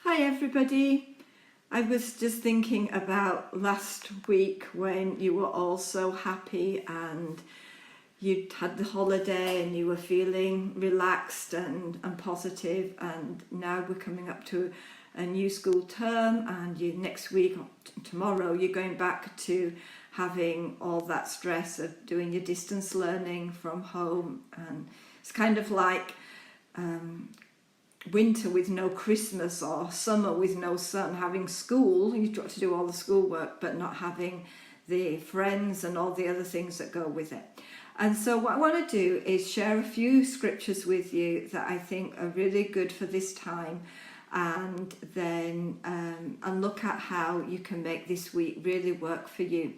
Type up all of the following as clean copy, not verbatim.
Hi everybody. I was just thinking about last week when you were all so happy and you'd had the holiday and you were feeling relaxed and positive, and now we're coming up to a new school term, and next week or tomorrow you're going back to having all that stress of doing your distance learning from home. And it's kind of like winter with no Christmas or summer with no sun, having school, you've got to do all the schoolwork, but not having the friends and all the other things that go with it. And so what I want to do is share a few scriptures with you that I think are really good for this time, and then and look at how you can make this week really work for you.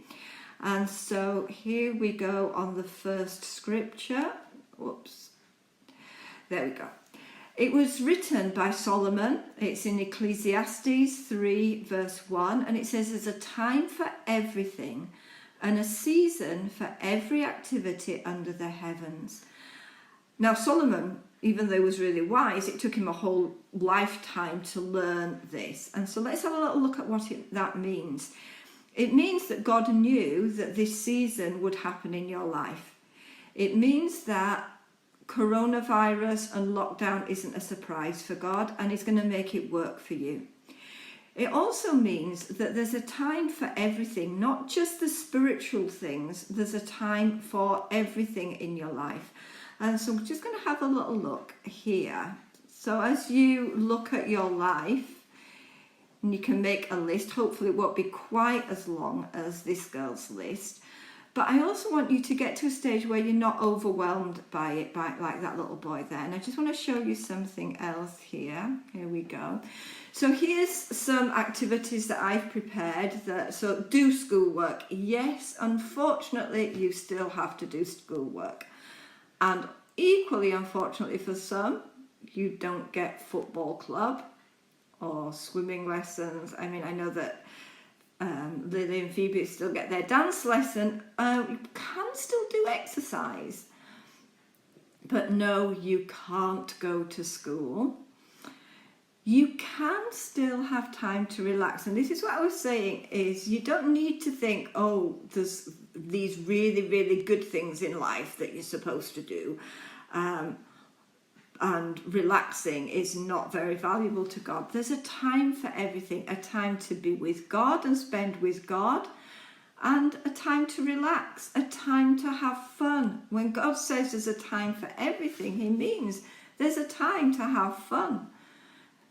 And so here we go on the first scripture. Whoops. There we go. It was written by Solomon. It's in Ecclesiastes 3 verse 1, and it says there's a time for everything and a season for every activity under the heavens. Now Solomon, even though he was really wise, it took him a whole lifetime to learn this. And so let's have a little look at what that means. It means that God knew that this season would happen in your life. It means that coronavirus and lockdown isn't a surprise for God, and He's going to make it work for you. It also means that there's a time for everything, not just the spiritual things. There's a time for everything in your life. And so we're just going to have a little look here. So as you look at your life, and you can make a list, hopefully it won't be quite as long as this girl's list. But I also want you to get to a stage where you're not overwhelmed by it, like that little boy there. And I just want to show you something else here. Here we go. So here's some activities that I've prepared. So do schoolwork. Yes, unfortunately, you still have to do schoolwork. And equally unfortunately for some, you don't get football club or swimming lessons. I mean, I know that Lily and Phoebe still get their dance lesson. You can still do exercise, but no, you can't go to school. You can still have time to relax, and this is what I was saying, is you don't need to think, oh, there's these really, really good things in life that you're supposed to do, and relaxing is not very valuable to God. There's a time for everything, a time to be with God and spend with God, and a time to relax, a time to have fun. When God says there's a time for everything, He means there's a time to have fun,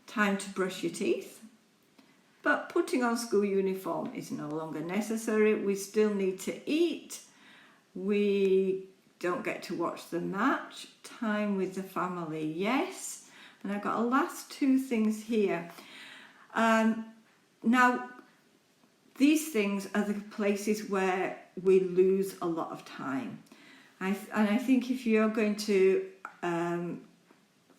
time to brush your teeth. But putting on school uniform is no longer necessary. We still need to eat. We don't get to watch the match. Time with the family, yes. And I've got a last two things here. Now, these things are the places where we lose a lot of time. And I think if you're going to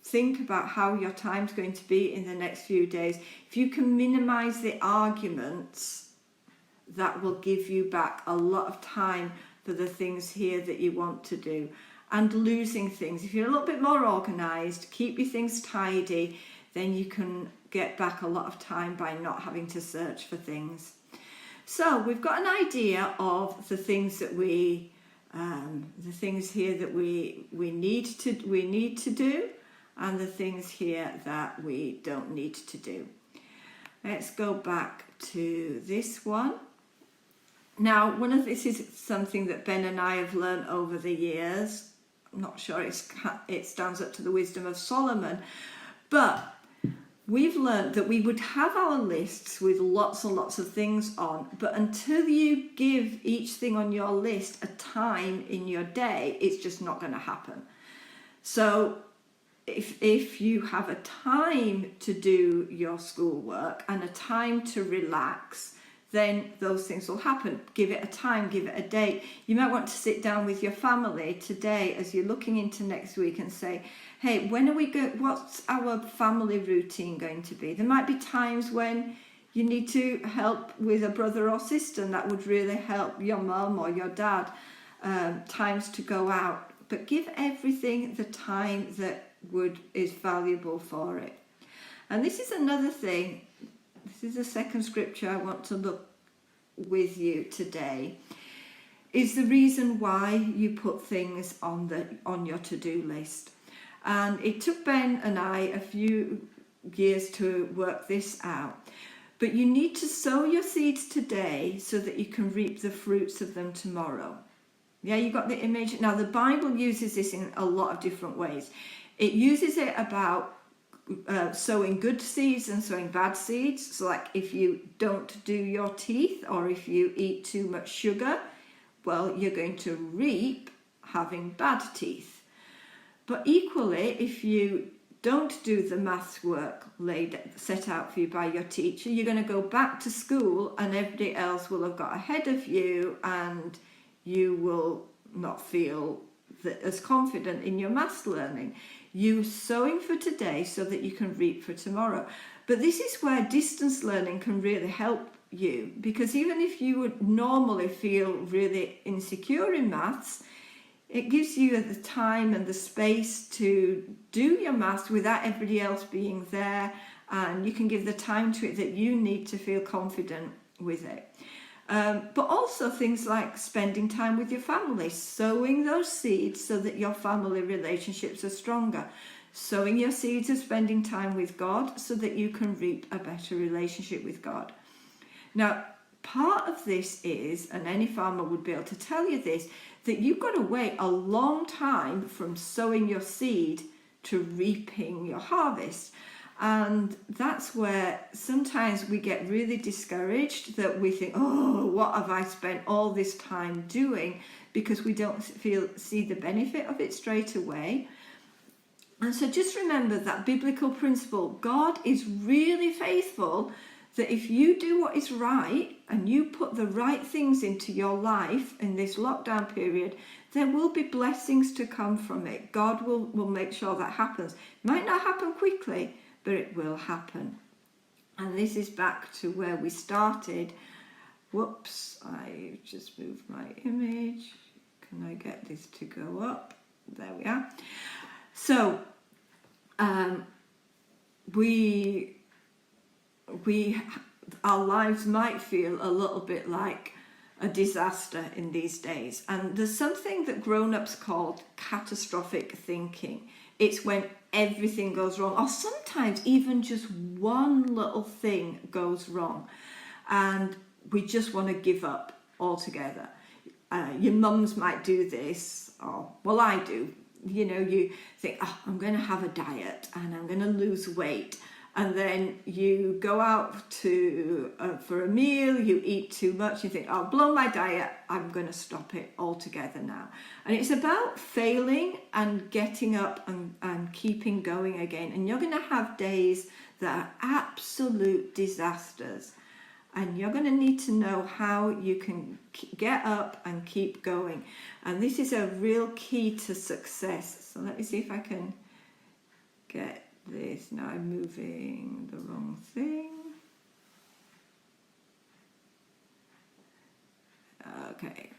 think about how your time's going to be in the next few days, if you can minimize the arguments, that will give you back a lot of time for the things here that you want to do. And losing things, if you're a little bit more organized, keep your things tidy, then you can get back a lot of time by not having to search for things. So we've got an idea of the things that we here that we need to do, and the things here that we don't need to do. Let's go back to this one. Now, this is something that Ben and I have learned over the years. I'm not sure it stands up to the wisdom of Solomon, but we've learned that we would have our lists with lots and lots of things on, but until you give each thing on your list a time in your day, it's just not going to happen. So if you have a time to do your schoolwork and a time to relax, then those things will happen. Give it a time, give it a date. You might want to sit down with your family today as you're looking into next week and say, hey, when are we going? What's our family routine going to be? There might be times when you need to help with a brother or sister, and that would really help your mum or your dad. Times to go out, but give everything the time that is valuable for it. And this is another thing. This is the second scripture I want to look with you today. Is the reason why you put things on your to-do list. And it took Ben and I a few years to work this out. But you need to sow your seeds today so that you can reap the fruits of them tomorrow. Yeah, you got the image? Now, the Bible uses this in a lot of different ways. It uses it about sowing good seeds and sowing bad seeds. So like if you don't do your teeth, or if you eat too much sugar, well, you're going to reap having bad teeth. But equally, if you don't do the maths work set out for you by your teacher, you're going to go back to school and everybody else will have got ahead of you, and you will not feel as confident in your maths learning. You're sowing for today so that you can reap for tomorrow. But this is where distance learning can really help you, because even if you would normally feel really insecure in maths, it gives you the time and the space to do your maths without everybody else being there, and you can give the time to it that you need to feel confident with it. But also things like spending time with your family, sowing those seeds so that your family relationships are stronger. Sowing your seeds of spending time with God so that you can reap a better relationship with God. Now, part of this is, and any farmer would be able to tell you this, that you've got to wait a long time from sowing your seed to reaping your harvest. And that's where sometimes we get really discouraged, that we think, oh, what have I spent all this time doing? Because we don't see the benefit of it straight away. And so just remember that biblical principle. God is really faithful, that if you do what is right and you put the right things into your life in this lockdown period, there will be blessings to come from it. God will make sure that happens. It might not happen quickly, but it will happen. And this is back to where we started. Whoops, I just moved my image. Can I get this to go up? There we are. So, our lives might feel a little bit like a disaster in these days. And there's something that grown-ups call catastrophic thinking. It's when everything goes wrong, or sometimes even just one little thing goes wrong, and we just want to give up altogether. Your mums might do this, or, well, I do. You know, you think, oh, I'm going to have a diet and I'm going to lose weight. And then you go out for a meal, you eat too much, you think, I'll blow my diet, I'm going to stop it altogether now. And it's about failing and getting up and keeping going again. And you're going to have days that are absolute disasters. And you're going to need to know how you can get up and keep going. And this is a real key to success. So let me see if I can get this. Now I'm moving the wrong thing. Okay.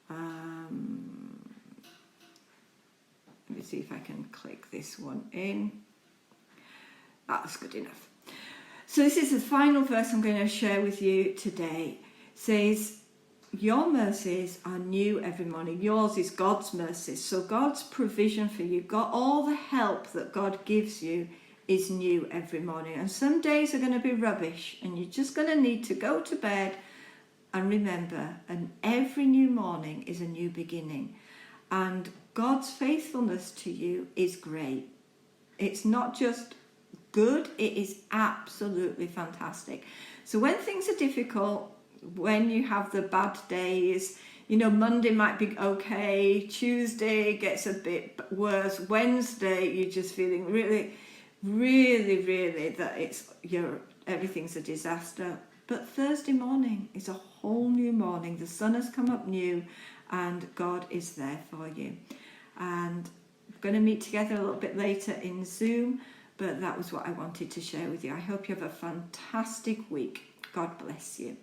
Let me see if I can click this one in. That's good enough. So this is the final verse I'm going to share with you today. It says, your mercies are new every morning. Yours is God's mercies. So God's provision for you, all the help that God gives you is new every morning. And some days are going to be rubbish, and you're just going to need to go to bed and remember, and every new morning is a new beginning. And God's faithfulness to you is great. It's not just good, it is absolutely fantastic. So when things are difficult, when you have the bad days, you know, Monday might be okay, Tuesday gets a bit worse, Wednesday you're just feeling really that everything's a disaster. But Thursday morning is a whole new morning. The sun has come up new and God is there for you. And we're going to meet together a little bit later in Zoom, but that was what I wanted to share with you. I hope you have a fantastic week. God bless you.